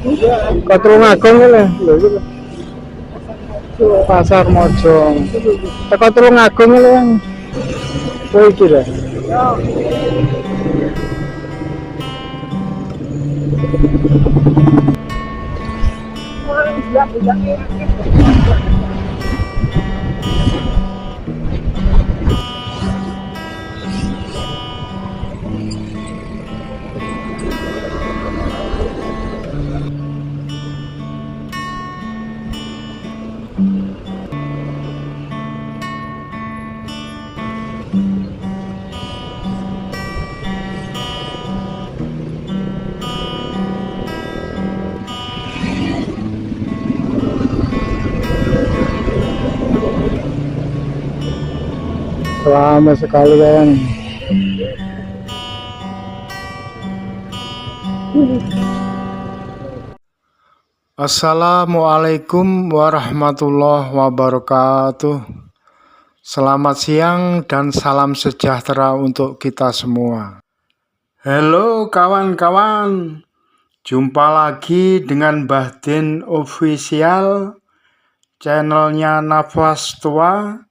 Kok Tulungagung iki lho. Lho iki lho. Pasar Mojo. Teko Tulungagung iki lho. Oh iki lho. Lama sekali kan. Assalamualaikum warahmatullahi wabarakatuh. Selamat siang dan salam sejahtera untuk kita semua. Halo kawan-kawan, jumpa lagi dengan Mbah Din Official, channelnya Nafas Tua,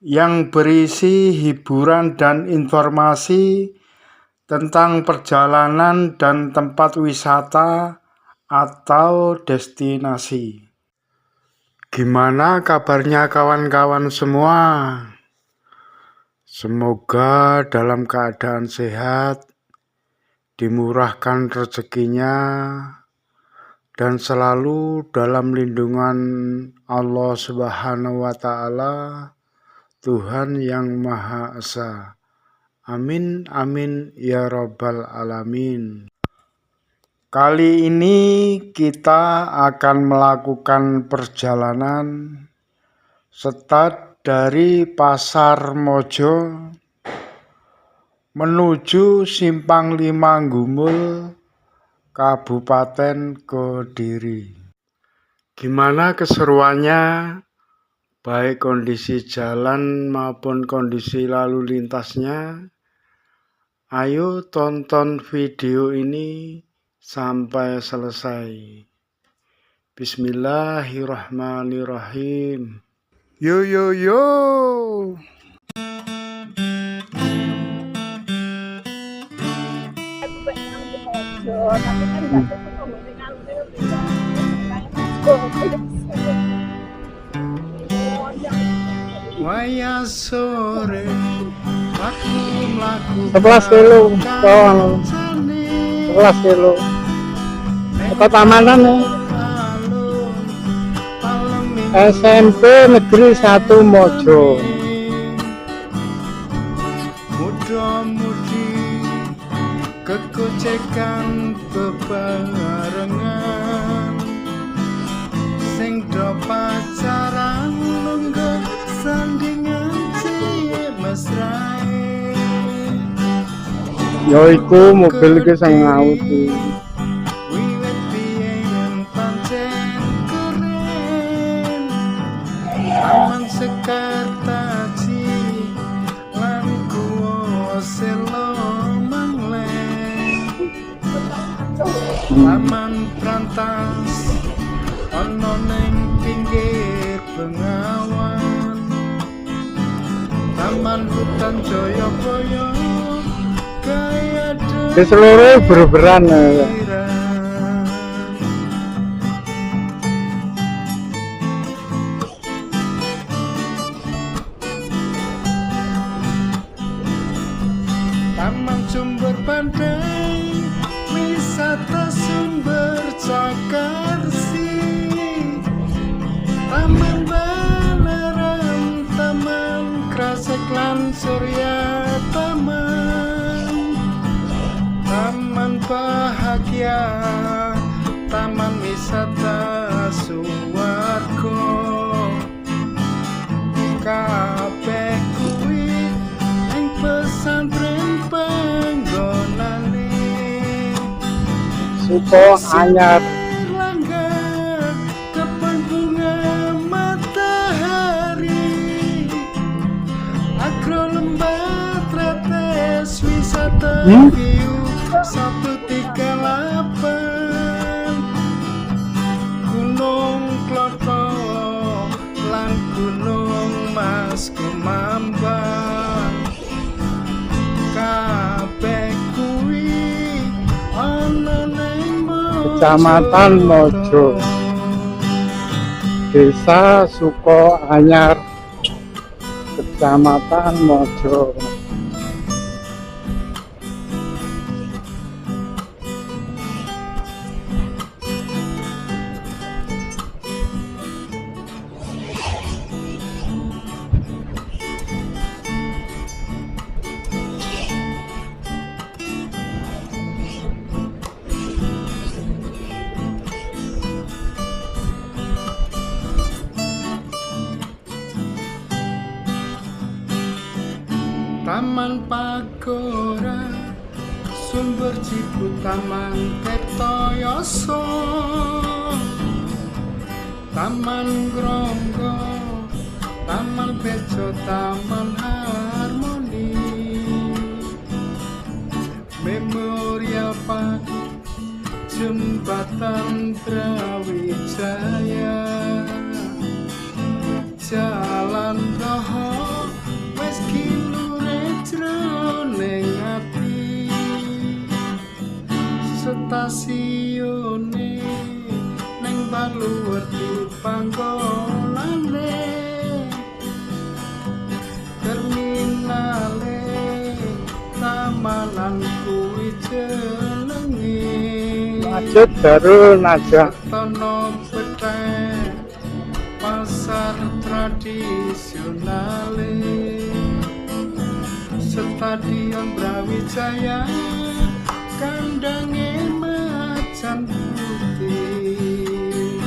yang berisi hiburan dan informasi tentang perjalanan dan tempat wisata atau destinasi. Gimana kabarnya kawan-kawan semua? Semoga dalam keadaan sehat, dimurahkan rezekinya, dan selalu dalam lindungan Allah Subhanahu wa Ta'ala, Tuhan yang Maha Esa. Amin, amin, ya Rabbal Alamin. Kali ini kita akan melakukan perjalanan start dari Pasar Mojo menuju Simpang Lima Gumul, Kabupaten Kediri. Gimana keseruannya? Baik kondisi jalan maupun kondisi lalu lintasnya. Ayo tonton video ini sampai selesai. Bismillahirrahmanirrahim. Yo yo yo. Waya sore aku mlaku 11 kilo kawan 11 kilo ke Tamanan nih. SMP Negeri 1 Mojo. Muda-mudi kekocekan bebarengan sing do pacaran nunggu sandingan cilik mesrae. Yaiku mobil iki sing Audi. Wiwit biyen pancen keren. Taman Sekartaji lan Guwa Selo Mangleng. Taman Brantas ana ning pinggir Bengawan. Taman Hutan Jayabaya kaya di seluruh berberan ya. Taman Sumber Pandai, wisata sumber Cakarsi. Taman Balerang, Taman Krasek lan Surya Taman. Taman Bahagia, Taman Wisata Suwargo. Kabeh kuwi ing pesantren panggonane. Suko anyar kebun bunga matahari. Agro Lembah Tretes wisata view 138. wesku mambang kabeh kuwi ana ning Kecamatan Mojo, Desa Sukoanyar, Kecamatan Mojo. Taman Pagora, Sumber Cipu, Taman Tirtoyoso, Taman Gronggo, Taman Bejo, Taman Harmoni, Memorial Park, Jembatan Brawijaya, Jalan Roho, wes kilure jroning ati, stasiune ning Baluwerti panggonane, terminale tamanan kuwi jenenge Masjid Darul Najah. Tono Petek pasar tradisionale, Stadion Brawijaya, kandange macan putih.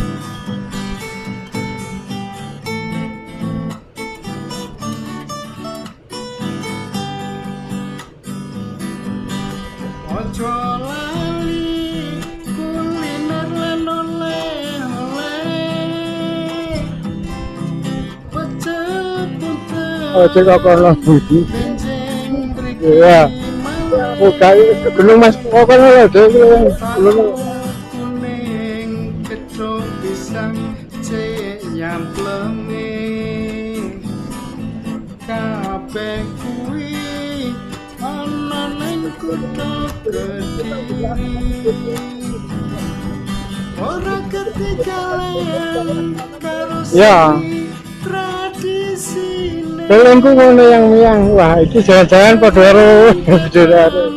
Ojo lali kuliner lan oleh-oleh, pecel punten Oh, cek apa lagi? benjing mriki Iya. Oh, kayak Gunung Mas Pokoknya lah, deh. tahu kuning keco pisang cek nyamplenge kabeh kuwi ana ning kutha Kediri, ora ketinggalan karo Ya. tradisine. Kelengku ngono yang wah iki jalan-jalan padha karo saudara.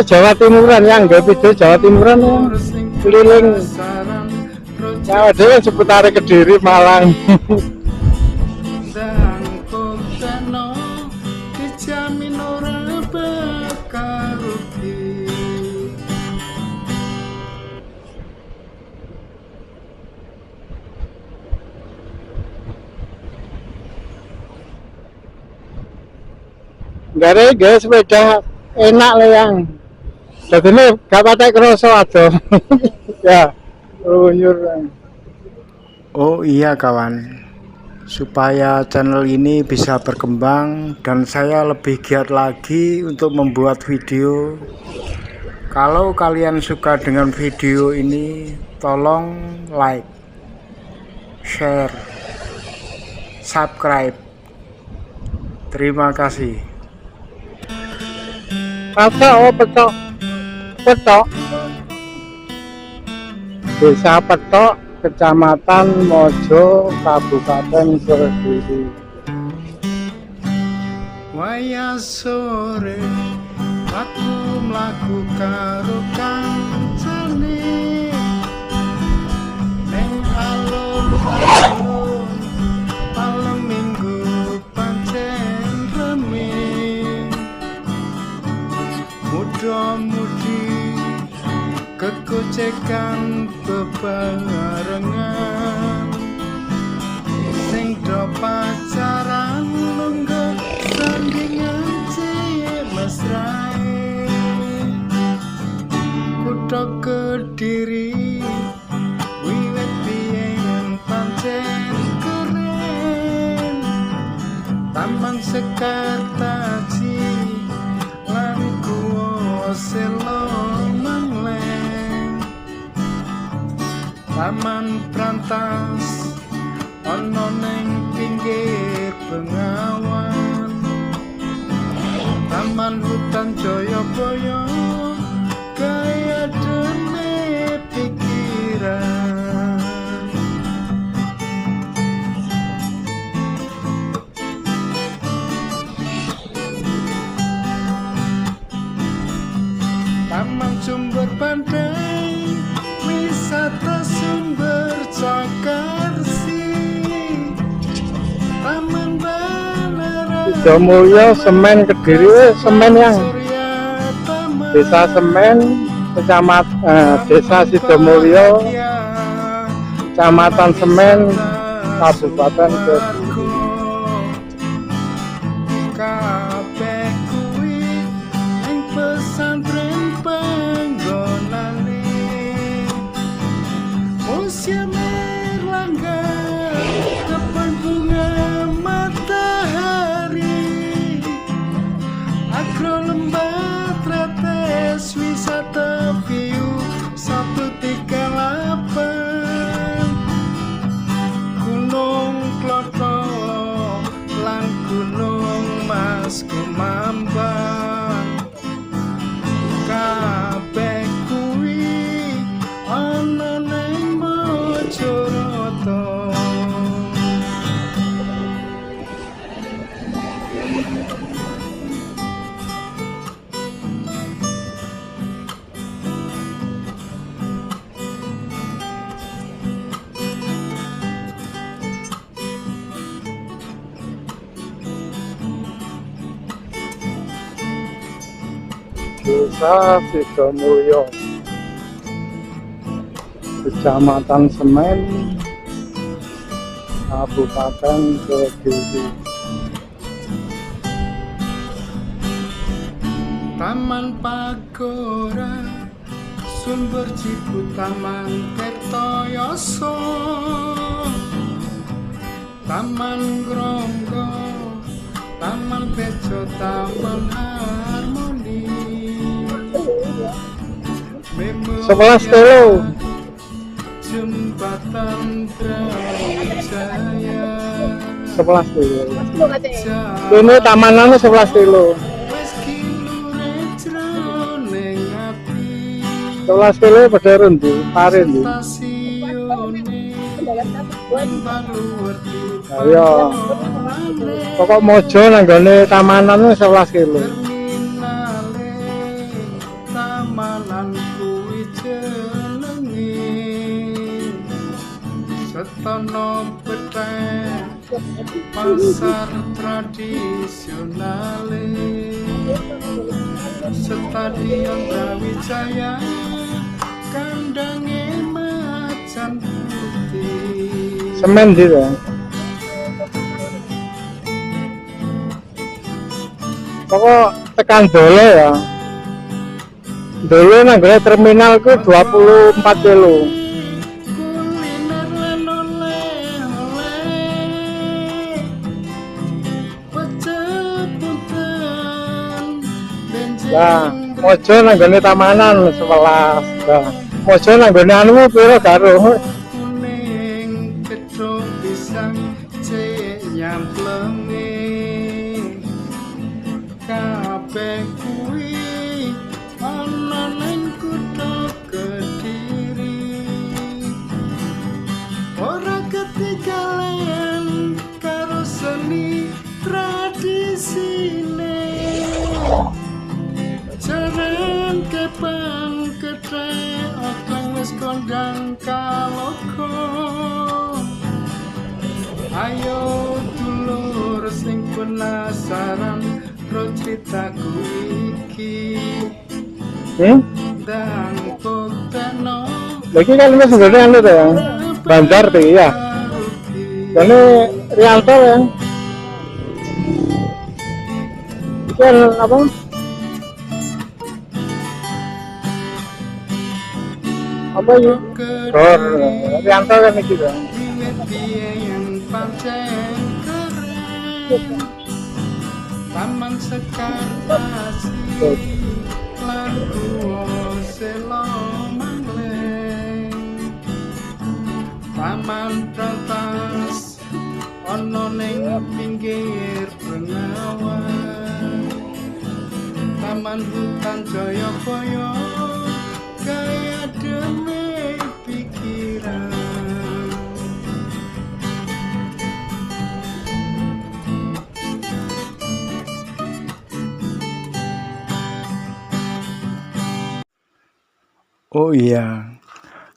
Jawa Timuran yang gak video Jawa Timuran ya. Keliling Jawa dhewe seputar Kediri, Malang. Dijamin ora bakal rugi. Gare guys sepeda enak le yang. Dadine gak patek kroso adoh. Ya, lunyur. Oh iya kawan, supaya channel ini bisa berkembang dan saya lebih giat lagi untuk membuat video. Kalau kalian suka dengan video ini, tolong like, share, subscribe. Terima kasih. Petok. Desa Petok, Kecamatan Mojo, Kabupaten Kediri. Waya sore aku mlaku karo kancane ning alun-alun malam minggu pancen rame, muda-mudi kegocekan bebarengan, sing do pacaran lungguh sandingan cilik mesrae, kutha Kediri wiwit biyen pancen keren, Taman Sekartaji lan Guwa Selo Mangleng. Taman Brantas ana ning pinggir Bengawan. Taman Hutan Jayabaya kaya dene pikiran. Taman Sumber Pandai, wisata sumber Cakarsi. Taman Banara, Sidomulyo, Semen, Kediri, Semen yang Desa Semen, Desa Sidomulyo, Kecamatan Semen, Kabupaten Kediri. kabeh kuwi ing pesantren panggonane. Museum Erlangga, kebun bunga matahari, agro lembah tretes, wisata view 138, Gunung Kloto lan Gunung Mas Kumambang. Kabeh kuwi ana ning Mojokerto. Desa Sidomulyo, Kecamatan Semen, Kabupaten Kediri. Taman Pagora, Sumber Cipu, Taman Kertoyoso, Taman Gronggo, Taman Bejo, Taman Harmoni, 11 kilo. Jembatan Brawijaya, 11 kilo. Ini tamanannya 11 kilo. wis kilure jroning ati. 11 kilo pada rundu, parin di. Stasiune Baluwerti, Ayo, pokok Mojo nanggone tamanannya 11 kilo. terminale tamanan kuwi jenenge. Setono Beteng, pasar tradisionale, Stadion Brawijaya, kandange macan putih. Semen sih ya. Pokok tekan dulu ya. Dulu nanggone terminal ku 24 kilo. Kuliner lan oleh-oleh, pecel punten, Nah, benjing Mojo nanggone tamanan 11. Nah, Mojo nanggone anu piro karo. kuning, gedhog pisang, cek nyamplenge. Kabeh kuwi ana ning kutha Kediri. Ora ketinggalan karo seni tradisine. Jaran kepang kethek okeng wis kondang kaloka. Ayo dulur sing penasaran ro critaku iki. Dan konteno Lagi kan ini sebenarnya anu tuh ya. Bandar tuh ya. Ini Rianto ya. Itu apa? Apa ya? Dor. Rianto kan itu ya. wiwit biyen pancen keren. Taman Sekar Pasir lan Guwa Selo Mangleng. Taman hutan Jayabaya kaya demi pikiran. Oh iya,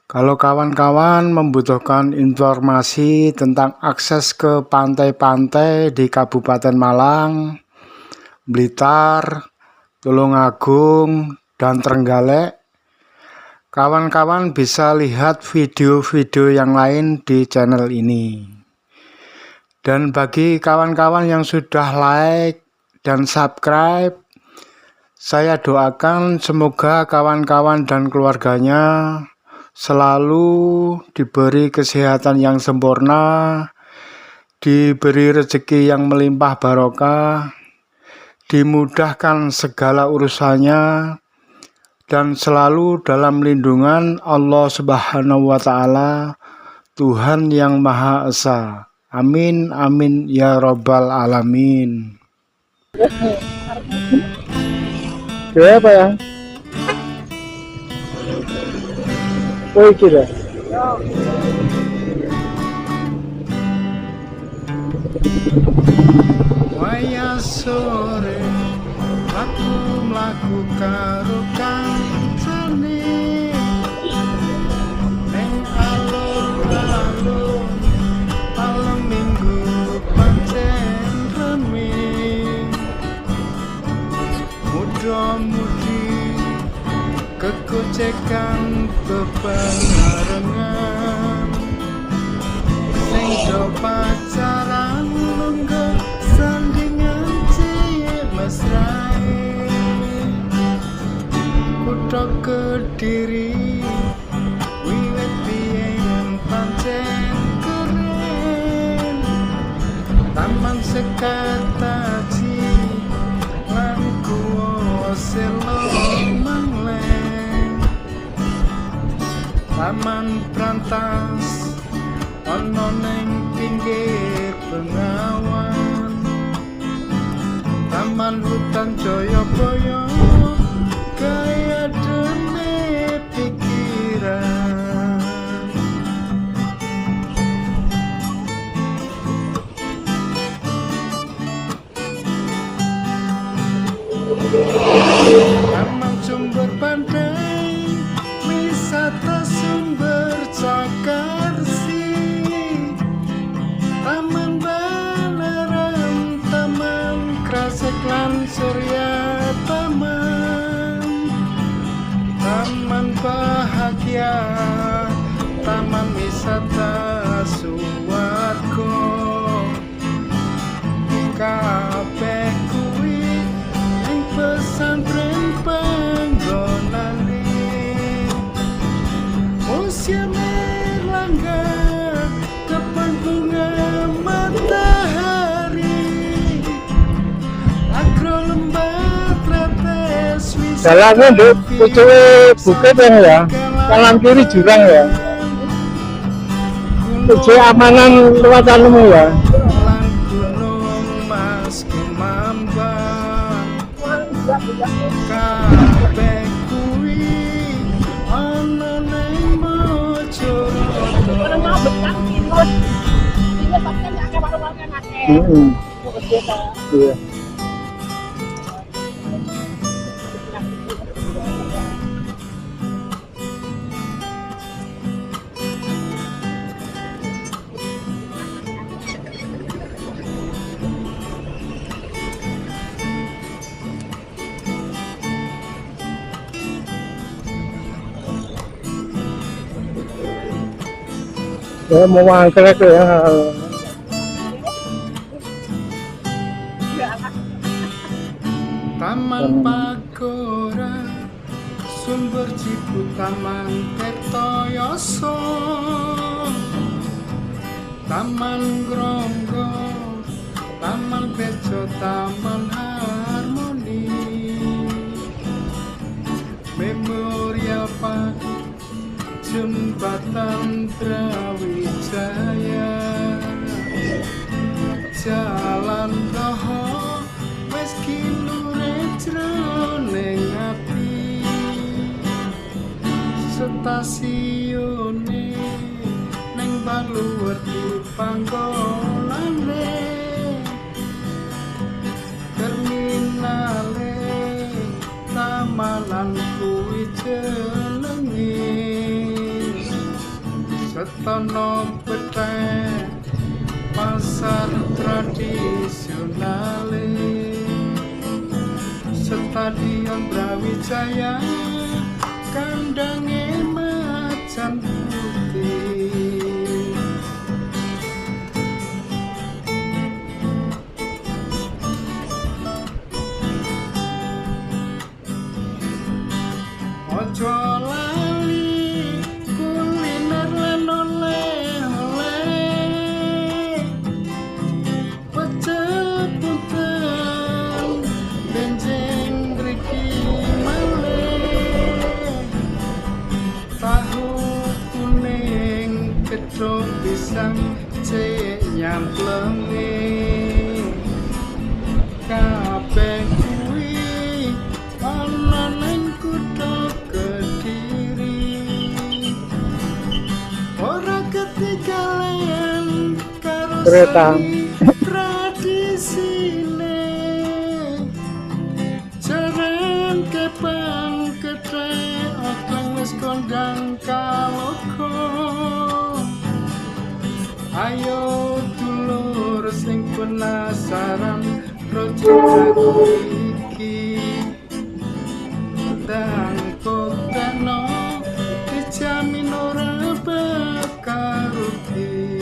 kalau kawan-kawan membutuhkan informasi tentang akses ke pantai-pantai di Kabupaten Malang, Blitar, Tulungagung, dan Trenggalek, kawan-kawan bisa lihat video-video yang lain di channel ini. Dan bagi kawan-kawan yang sudah like dan subscribe, saya doakan semoga kawan-kawan dan keluarganya selalu diberi kesehatan yang sempurna, diberi rezeki yang melimpah barokah, dimudahkan segala urusannya, dan selalu dalam lindungan Allah Subhanahu wa Ta'ala, Tuhan yang Maha Esa. Amin, amin ya Rabbal Alamin. Apa ya? Oh, iki dah. Waya sore aku mlaku karo kancane ning alun-alun malam minggu pancen rame muda-mudi kegocekan bebarengan sing do pacaran lungguh sandingan cilik mesrae kutha Kediri wiwit biyen pancen keren Taman Sekartaji lan Guwa Selo Mangleng Taman Brantas ana ning pinggir Bengawan Taman Hutan Jayabaya kaya dene pikiran. Taman Sumber Pandai wisata sumber Cakarsi Taman Balarang Taman Krasek lan Surya Taman Bahagia Taman Wisata Suwargo kabeh kuwi ing pesantren panggonane Museum Erlangga Kebun Bunga Matahari Agro Lembah Tretes Jalannya di pucuke bukit ya, kanan kiri jurang ya. Pucuke amanan lewat anemu ya. lan Gunung Mas Kumambang kabeh kuwi ana ning Mojoroto. Iya. Saya mau angkrek ya. Taman Pagora Sumber Cipu Taman Kertoyoso Taman Gronggo Taman Bejo Taman Harmoni Memorial Park Jembatan Brawijaya Jalan Roho wis kinure jroning stasiune neng Baluwerti panggonane terminale Tamalan kuwi jenenge setono petek pasar tradisionale Stadion Brawijaya kandange macan putih ojo lali kuliner lan oleh-oleh pecel punten benjing riki maleh tahu kuning ketok pisang cek nyamplenge kabeh kuwi ana ning kutha Kediri ora ketinggalan karo Kereta. tradisine jaran kepang ketrek oteng wis kondang kaloko ayo dulur sing penasaran rojo iki ndang kono dijamin ora bakal rugi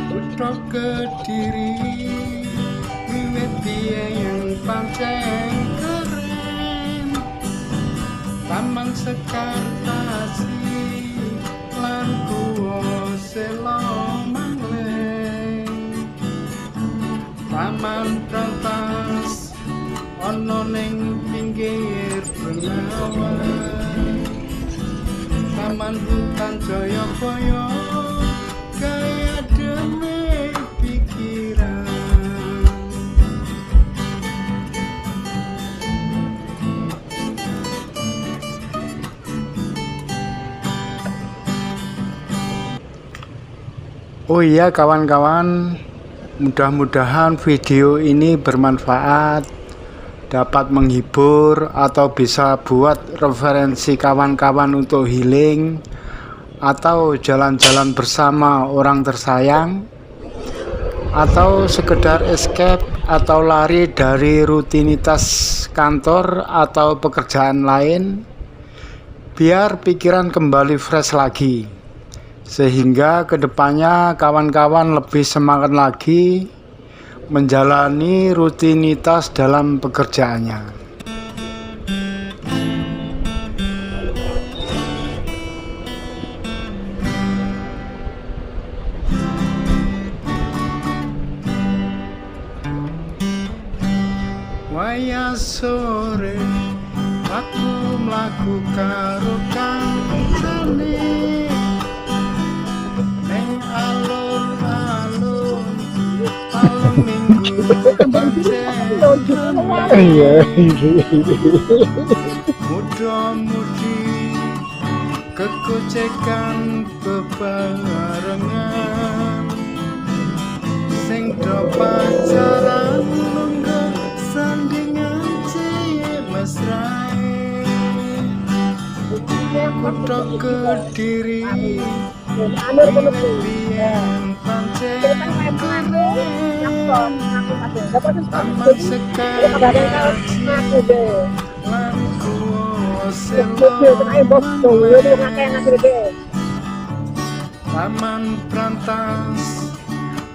Kutha Kediri wiwit biyen pancen keren Taman Sekartasi lan Guwa Sela Mangleng Taman Prantas ana ning pinggir Bengawan Taman Hutan Jayabaya kaya demi pikiran Oh iya kawan-kawan, mudah-mudahan video ini bermanfaat, dapat menghibur atau bisa buat referensi kawan-kawan untuk healing atau jalan-jalan bersama orang tersayang atau sekedar escape atau lari dari rutinitas kantor atau pekerjaan lain biar pikiran kembali fresh lagi. Sehingga kedepannya kawan-kawan lebih semangat lagi menjalani rutinitas dalam pekerjaannya. Wayah sore aku mlaku karo kancane Iya. Mudah-mudi kekocekan bebarengan sing do pacaran lungguh sandingan cilik mesrae Kutha Kediri biyen pancen Taman Sekartasi lan Guwa Sela Mangleng Taman Prantas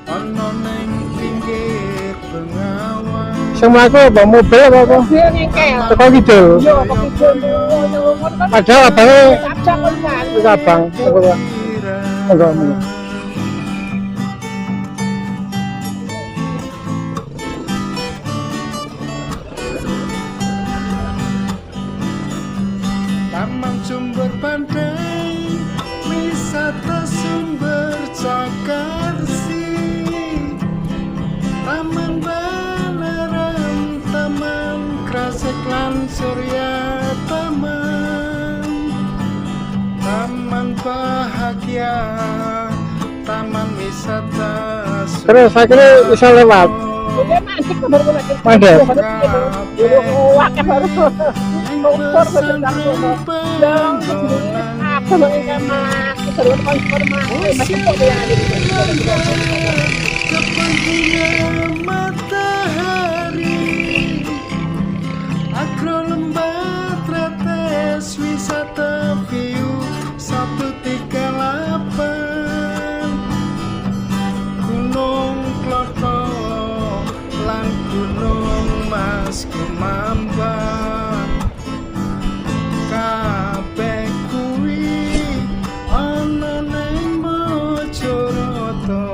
ana ning pinggir Bengawan Sing mlaku apa mobil apa? Mobil ngengkel. Teko kidul. Yo, kok kidul nyuwun kan. Padahal abange Abjang kan. wis abang. Enggak. Taman Sumber Pandai wisata sumber Cakarsi Taman wisata Terus akhirnya bisa lewat. Dia mandek ke baru lagi. Mandek. Wakil baru. Kompor bertentang dulu. Dong, apa mengingat mas? Terus kompor mas. Masih kok dia ada di sini. kepentingan matahari Agro lembah tretes wisata view 138 Gunung Kloto lan Gunung Mas Kumambang kabeh kuwi ana ning Mojokerto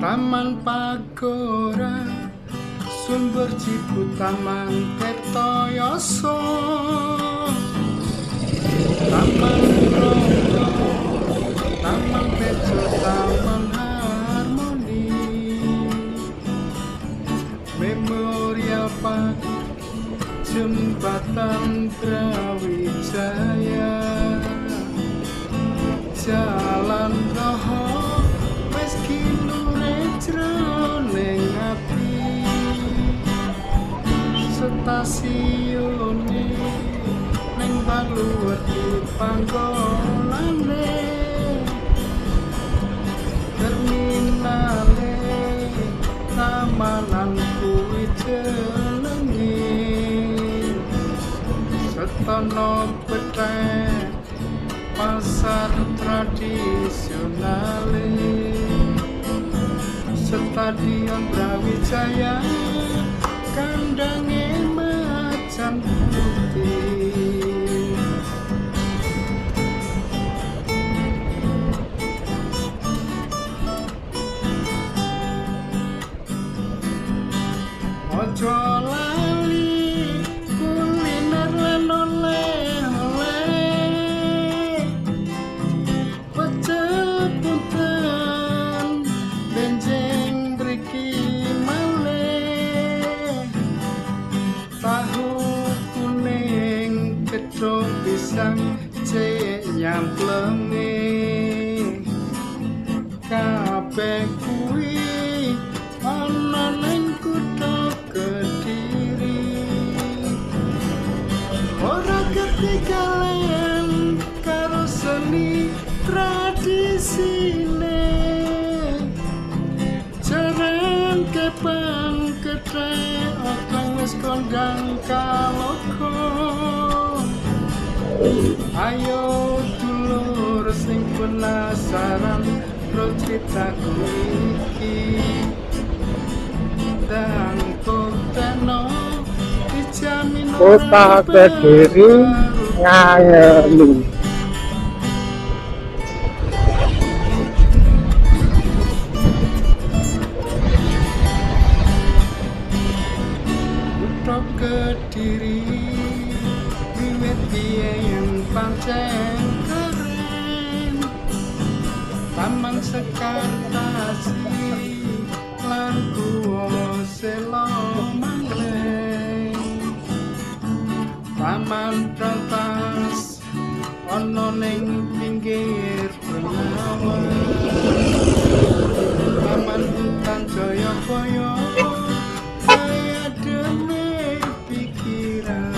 Taman Pagora Sumber Cipu Taman Tirtoyoso Taman Bromo Taman Bejo Taman Harmoni Memorial Park Jembatan Brawijaya Jalan Roho meski jroning ati stasiune ning Baluweti panggonane terminale tamanan kuwi jenenge setono petek pasar tradisionale Stadion Brawijaya kandange macan putih Ojo lali kuliner lan oleh-oleh pecel punten benjing mriki malih tahu kuning gedhog pisang cek nyamplenge kabeh kuwi ana ning kutha Kediri ora ketinggalan karo seni tradisine jaran kepang ketre okang wis kondang kaloko ayo dulur sing penasaran ro critaku iki dan koteno dijamin Kota Kediri ngangelu. Kutha Kediri wiwit biyen pancen keren Taman Sekartasi lan Guwa Selo Mangleng Taman Rantas ana ning pinggir bengawan Taman Hutan Jayabaya kaya dene pikiran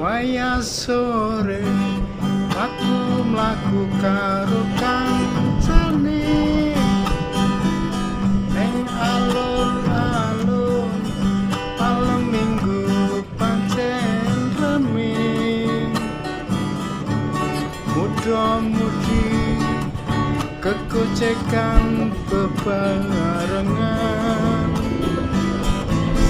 Wayah sore aku mlaku karo kancane ning alun-alun malam minggu pancen rame muda-mudi kekocekan bebarengan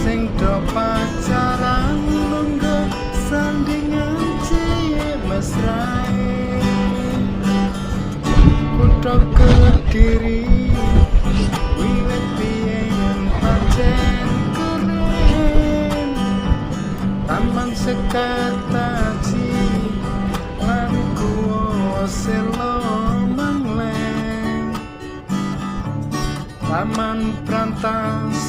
sing do pacaran lungguh sandingan cilik mesrae kutha Kediri wiwit biyen pancen keren taman sekataji lan guwa selo mangleng taman Brantas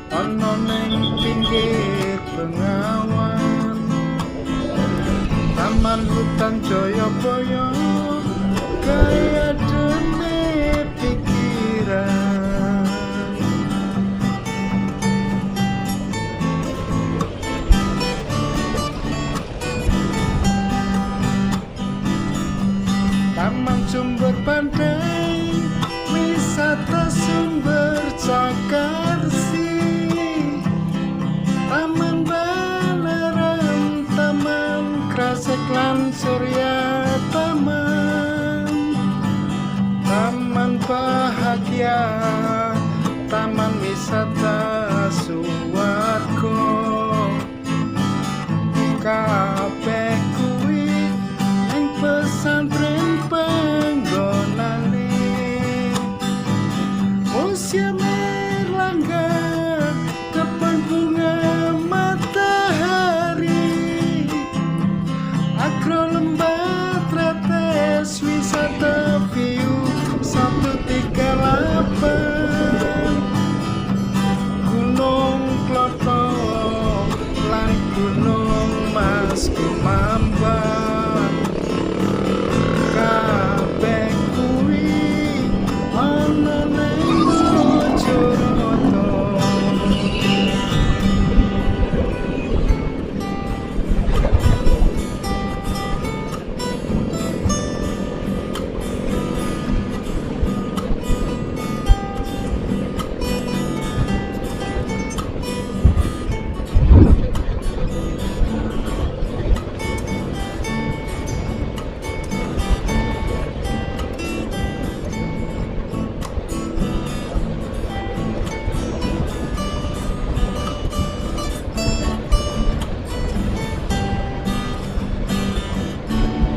ana ning pinggir Bengawan taman hutan Jayabaya kaya dene pikiran taman Sumber Pandai wisata sumber Cakarsi taman Balerang taman Krasek lan Surya taman Bahagia taman wisata Suwargo kabeh kuwi ing pesantren panggonane Museum Erlangga kebun bunga matahari Agro Lembah Tretes wisata view 138 Gunung Kloto lan Gunung Mas Kumambang kabeh kuwi ana ning Bojonegoro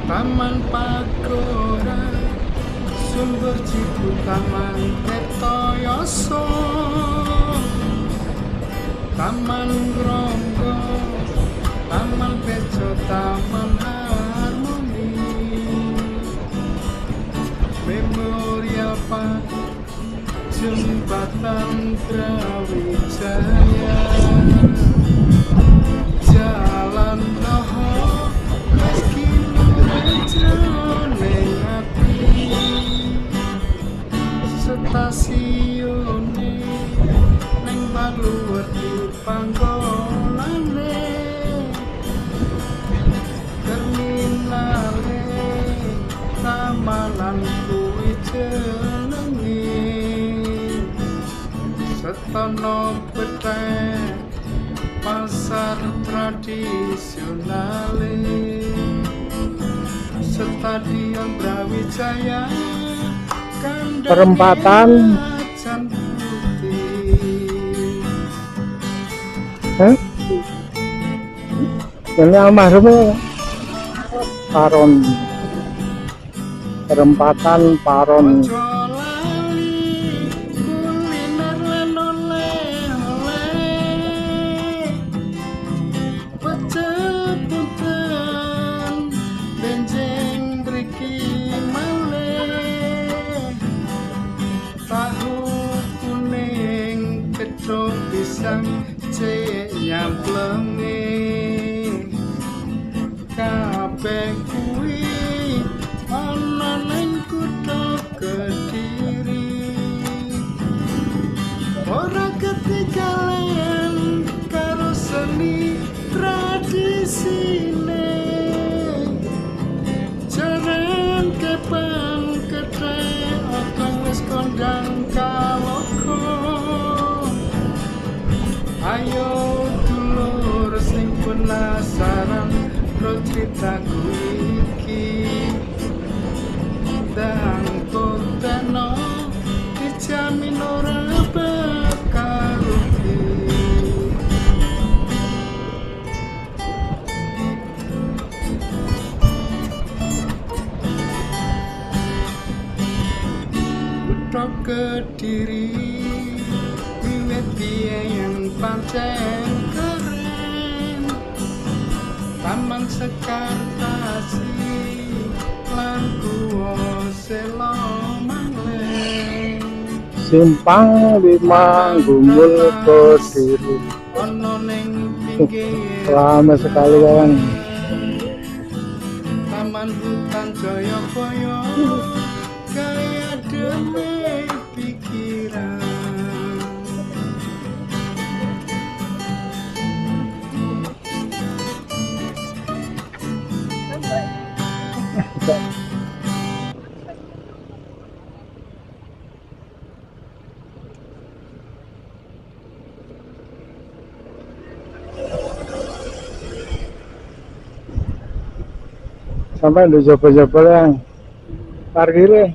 Taman Pagoda Sumber Cipu Taman Kertoyoso Taman Gronggo Taman Bejo Taman Harmoni Memorial Park Jembatan Brawijaya Jalan Toho meski jroning ati stasiune ning Baluwerti panggonane terminale tamanan kuwi jenenge Setono Petek pasar tradisionale Stadion Brawijaya Perempatan ini almarhum Paron Perempatan Paron pisang cek nyamplenge kabeh kuwi ana ning kutha Kediri cintaku iki dan buktinya dijamin ora bakal rugi. Kutha Kediri wiwit biyen pancen keren, Taman Sekartasi lan Guwa Sela Mangleng. Simpang 5 Gumbul Kediri. Ono ning pinggir Lama sekali kawan. Taman Hutan Jayabaya kaya demi pikiran. Sampai di jebol-jebol yang parkirnya.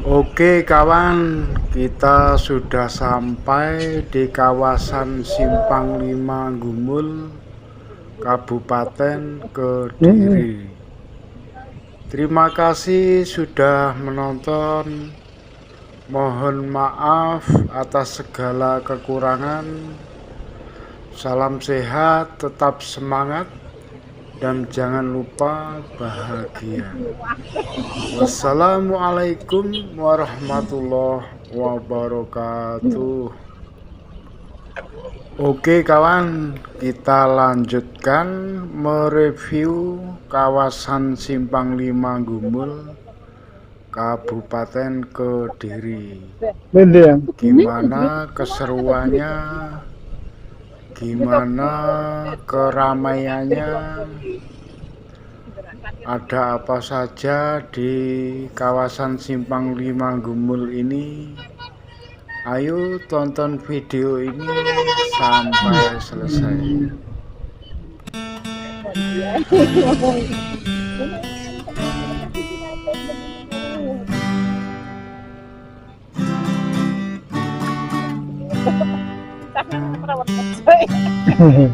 Oke kawan, kita sudah sampai di kawasan Simpang 5 Gumbul, Kabupaten Kediri. Terima kasih sudah menonton. Mohon maaf atas segala kekurangan. Salam sehat, tetap semangat, dan jangan lupa bahagia. Wassalamualaikum warahmatullahi wabarakatuh. Oke kawan, kita lanjutkan mereview kawasan Simpang 5 Gumbul, Kabupaten Kediri. Ini yang Gimana keseruannya, gimana keramaiannya, ada apa saja di kawasan Simpang 5 Gumbul ini. Ayo tonton video ini sampai selesai.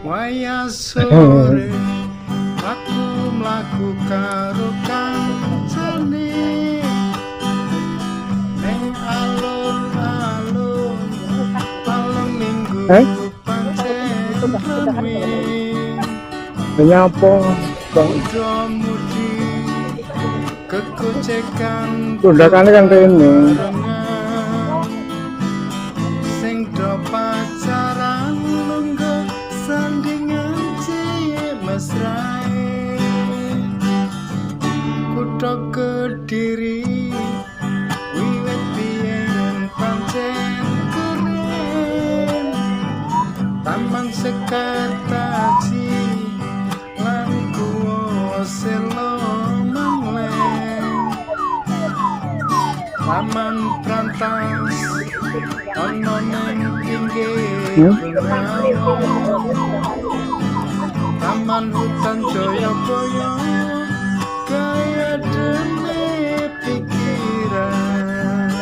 Waya sore aku mlaku karo kancane ning alun-alun malam minggu pancen rame. Kenapa? Udah mudi kekocekan Tundakan kan ini. sing do pacaran lungguh sandingan cilik mesrae. Kutha Kediri wiwit biyen pancen keren, Taman Sekartasi lan Guwa Sela Mangleng. Taman Brantas ono ning pinggir danau. Taman Hutan Jayabaya kaya demi pikiran.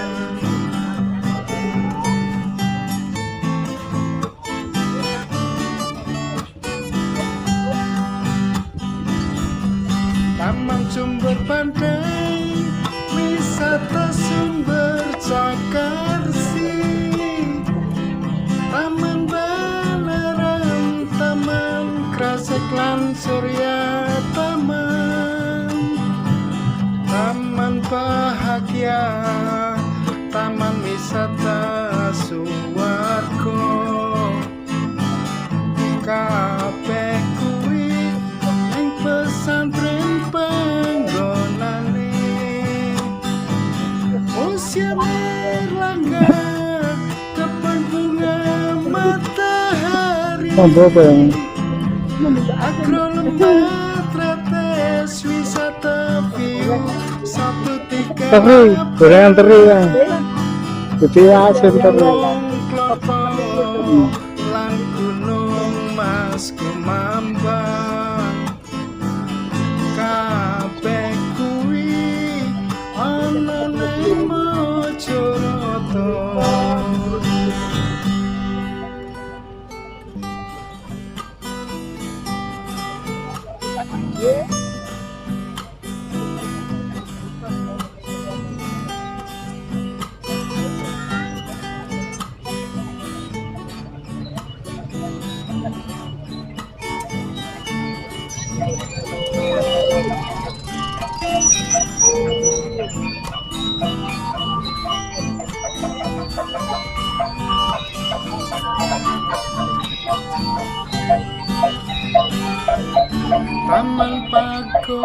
Taman Sumber Pandai, wisata sumber Cakarsi. Taman Balerang, Taman Krasek lan Surya Taman. Taman Bahagia, Taman Wisata Suwargo. Kabeh kuwi ning pesantren panggonane. Museum Erlangga, kebun bunga matahari. Apa yang Agro Lembah Tretes, wisata view 1 teri? Gorengan teri ya. Jadi asin teri. lan Gunung Mas Kumambang.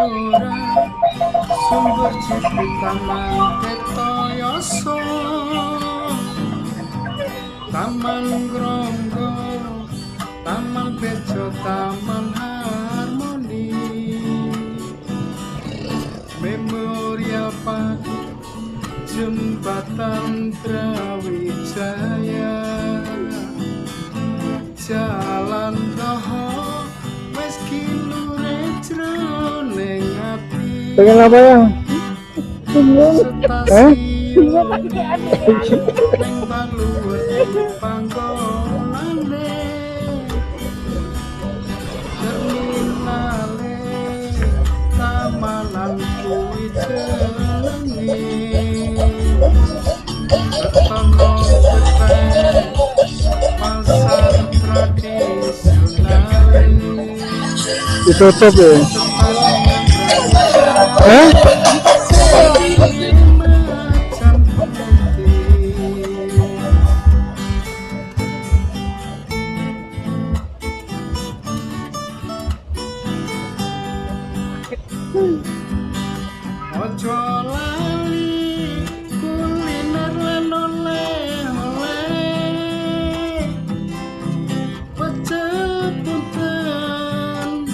ora sumber cipit taman Ketoyoso Taman Gronggo Taman Bejo Taman Harmoni Memorial Park Jembatan Brawijaya Jalan Roho wes kilure jroning ati Pengen apa yang? stasiun ning Baluwer panggonane terminale tamanan kuwi jenenge Retono Peteng pasar tradisional Ditutup ya? Hah? macam putih ojo lali kuliner lan oleh-oleh pecel punten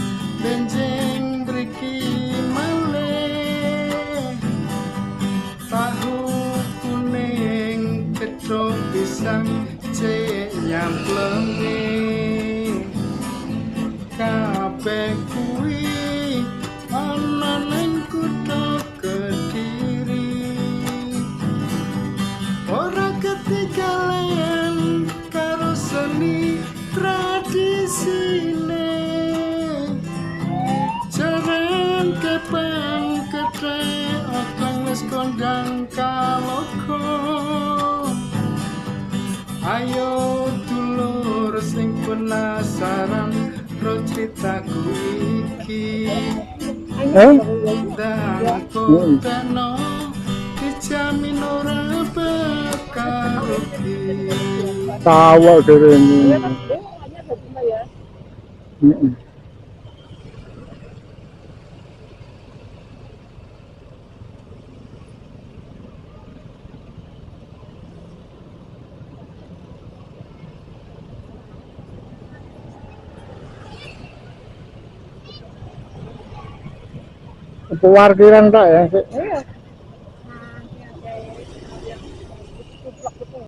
benjing mriki malih tahu kuning gedhog pisang cek nyamplenge kabeh kuwi ana ning kutha Kediri ora ketinggalan karo seni tradisine jaran kepang kethek akang wis kondang kaloka ayo dulur sing penasaran ro critaku iki dan kutano dijamin ora bakal rugi Tawa dari ini. Parkiran tak ya?